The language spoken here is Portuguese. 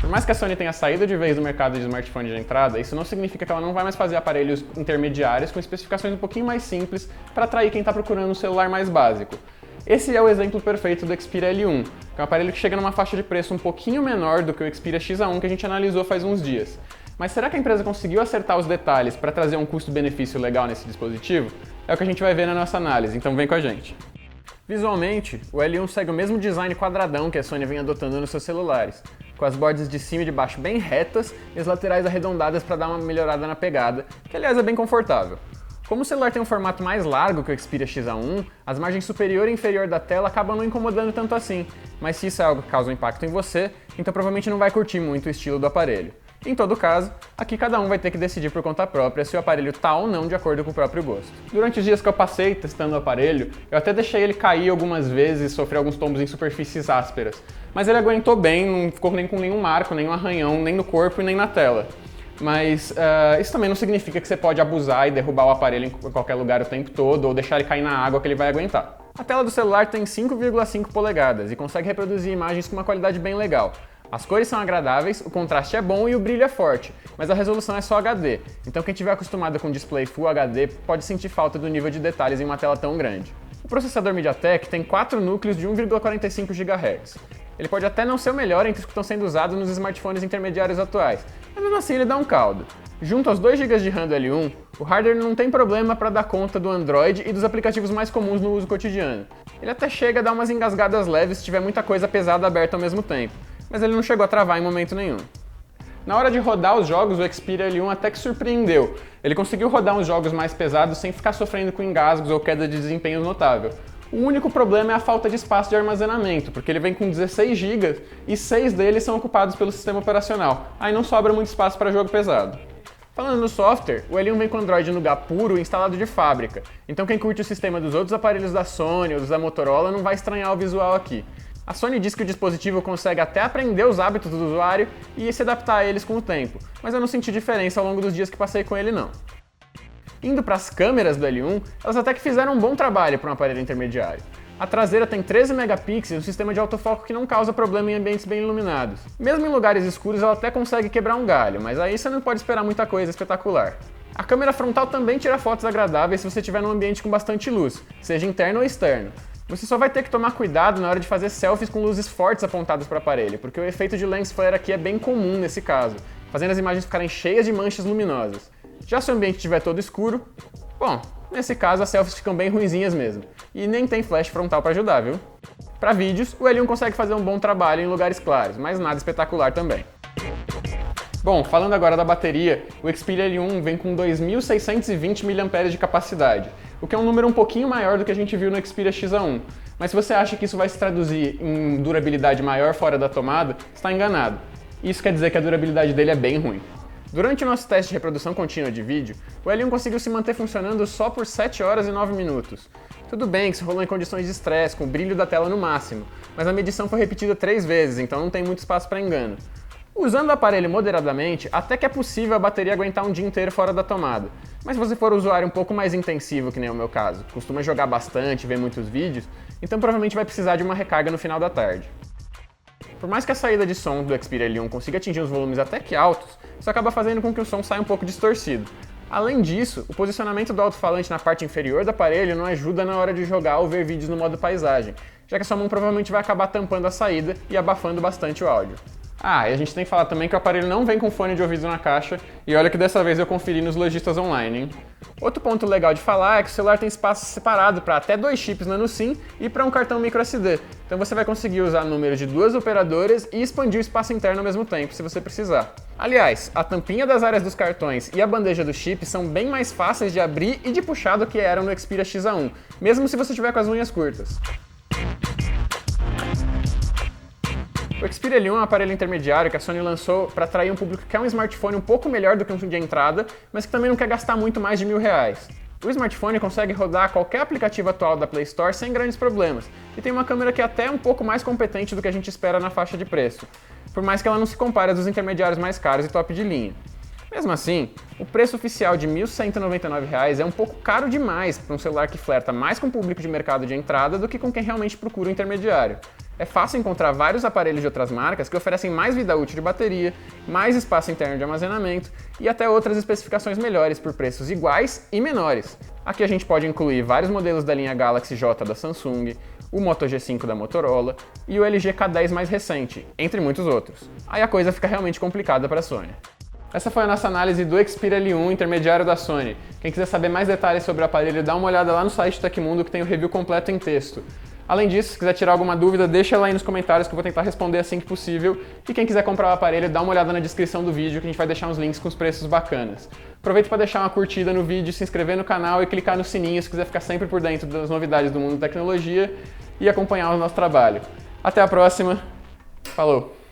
Por mais que a Sony tenha saído de vez do mercado de smartphone de entrada, isso não significa que ela não vai mais fazer aparelhos intermediários com especificações um pouquinho mais simples para atrair quem está procurando um celular mais básico. Esse é o exemplo perfeito do Xperia L1, que é um aparelho que chega numa faixa de preço um pouquinho menor do que o Xperia XA1 que a gente analisou faz uns dias. Mas será que a empresa conseguiu acertar os detalhes para trazer um custo-benefício legal nesse dispositivo? É o que a gente vai ver na nossa análise, então vem com a gente. Visualmente, o L1 segue o mesmo design quadradão que a Sony vem adotando nos seus celulares, com as bordas de cima e de baixo bem retas e as laterais arredondadas para dar uma melhorada na pegada, que aliás é bem confortável. Como o celular tem um formato mais largo que o Xperia XA1, as margens superior e inferior da tela acabam não incomodando tanto assim, mas se isso é algo que causa um impacto em você, então provavelmente não vai curtir muito o estilo do aparelho. Em todo caso, aqui cada um vai ter que decidir por conta própria se o aparelho tá ou não de acordo com o próprio gosto. Durante os dias que eu passei testando o aparelho, eu até deixei ele cair algumas vezes e sofrer alguns tombos em superfícies ásperas, mas ele aguentou bem, não ficou nem com nenhum marco, nenhum arranhão, nem no corpo e nem na tela. Mas isso também não significa que você pode abusar e derrubar o aparelho em qualquer lugar o tempo todo ou deixar ele cair na água que ele vai aguentar. A tela do celular tem 5,5 polegadas e consegue reproduzir imagens com uma qualidade bem legal. As cores são agradáveis, o contraste é bom e o brilho é forte, mas a resolução é só HD, então quem estiver acostumado com display Full HD pode sentir falta do nível de detalhes em uma tela tão grande. O processador MediaTek tem 4 núcleos de 1,45 GHz. Ele pode até não ser o melhor entre os que estão sendo usados nos smartphones intermediários atuais, mas mesmo assim ele dá um caldo. Junto aos 2 GB de RAM do L1, o hardware não tem problema para dar conta do Android e dos aplicativos mais comuns no uso cotidiano. Ele até chega a dar umas engasgadas leves se tiver muita coisa pesada aberta ao mesmo tempo, mas ele não chegou a travar em momento nenhum. Na hora de rodar os jogos, o Xperia L1 até que surpreendeu. Ele conseguiu rodar uns jogos mais pesados sem ficar sofrendo com engasgos ou queda de desempenho notável. O único problema é a falta de espaço de armazenamento, porque ele vem com 16 GB e 6 deles são ocupados pelo sistema operacional. Aí não sobra muito espaço para jogo pesado. Falando no software, o L1 vem com Android Nougat puro instalado de fábrica, então quem curte o sistema dos outros aparelhos da Sony ou dos da Motorola não vai estranhar o visual aqui. A Sony diz que o dispositivo consegue até aprender os hábitos do usuário e se adaptar a eles com o tempo, mas eu não senti diferença ao longo dos dias que passei com ele não. Indo para as câmeras do L1, elas até que fizeram um bom trabalho para um aparelho intermediário. A traseira tem 13 megapixels e um sistema de autofoco que não causa problema em ambientes bem iluminados. Mesmo em lugares escuros ela até consegue quebrar um galho, mas aí você não pode esperar muita coisa espetacular. A câmera frontal também tira fotos agradáveis se você estiver num ambiente com bastante luz, seja interno ou externo. Você só vai ter que tomar cuidado na hora de fazer selfies com luzes fortes apontadas para o aparelho, porque o efeito de lens flare aqui é bem comum nesse caso, fazendo as imagens ficarem cheias de manchas luminosas. Já se o ambiente estiver todo escuro, bom, nesse caso as selfies ficam bem ruinzinhas mesmo, e nem tem flash frontal para ajudar, viu? Para vídeos, o L1 consegue fazer um bom trabalho em lugares claros, mas nada espetacular também. Bom, falando agora da bateria, o Xperia L1 vem com 2.620 mAh de capacidade, o que é um número um pouquinho maior do que a gente viu no Xperia XA1. Mas se você acha que isso vai se traduzir em durabilidade maior fora da tomada, está enganado. Isso quer dizer que a durabilidade dele é bem ruim. Durante o nosso teste de reprodução contínua de vídeo, o L1 conseguiu se manter funcionando só por 7 horas e 9 minutos. Tudo bem que isso rolou em condições de estresse, com o brilho da tela no máximo, mas a medição foi repetida 3 vezes, então não tem muito espaço para engano. Usando o aparelho moderadamente, até que é possível a bateria aguentar um dia inteiro fora da tomada. Mas se você for um usuário um pouco mais intensivo, que nem o meu caso, costuma jogar bastante, ver muitos vídeos, então provavelmente vai precisar de uma recarga no final da tarde. Por mais que a saída de som do Xperia L1 consiga atingir os volumes até que altos, isso acaba fazendo com que o som saia um pouco distorcido. Além disso, o posicionamento do alto-falante na parte inferior do aparelho não ajuda na hora de jogar ou ver vídeos no modo paisagem, já que a sua mão provavelmente vai acabar tampando a saída e abafando bastante o áudio. Ah, e a gente tem que falar também que o aparelho não vem com fone de ouvido na caixa, e olha que dessa vez eu conferi nos lojistas online, hein? Outro ponto legal de falar é que o celular tem espaço separado para até 2 chips nano SIM e para um cartão microSD, então você vai conseguir usar números de 2 operadoras e expandir o espaço interno ao mesmo tempo, se você precisar. Aliás, a tampinha das áreas dos cartões e a bandeja do chip são bem mais fáceis de abrir e de puxar do que eram no Xperia XA1, mesmo se você tiver com as unhas curtas. O Xperia L1 é um aparelho intermediário que a Sony lançou para atrair um público que quer um smartphone um pouco melhor do que um de entrada, mas que também não quer gastar muito mais de R$1.000. O smartphone consegue rodar qualquer aplicativo atual da Play Store sem grandes problemas, e tem uma câmera que é até um pouco mais competente do que a gente espera na faixa de preço, por mais que ela não se compare a dos intermediários mais caros e top de linha. Mesmo assim, o preço oficial de R$1.199 é um pouco caro demais para um celular que flerta mais com o público de mercado de entrada do que com quem realmente procura o intermediário. É fácil encontrar vários aparelhos de outras marcas que oferecem mais vida útil de bateria, mais espaço interno de armazenamento e até outras especificações melhores por preços iguais e menores. Aqui a gente pode incluir vários modelos da linha Galaxy J da Samsung, o Moto G5 da Motorola e o LG K10 mais recente, entre muitos outros. Aí a coisa fica realmente complicada para a Sony. Essa foi a nossa análise do Xperia L1 intermediário da Sony. Quem quiser saber mais detalhes sobre o aparelho, dá uma olhada lá no site Tecmundo que tem o review completo em texto. Além disso, se quiser tirar alguma dúvida, deixa ela aí nos comentários que eu vou tentar responder assim que possível. E quem quiser comprar o aparelho, dá uma olhada na descrição do vídeo que a gente vai deixar uns links com os preços bacanas. Aproveita para deixar uma curtida no vídeo, se inscrever no canal e clicar no sininho se quiser ficar sempre por dentro das novidades do mundo da tecnologia e acompanhar o nosso trabalho. Até a próxima, falou!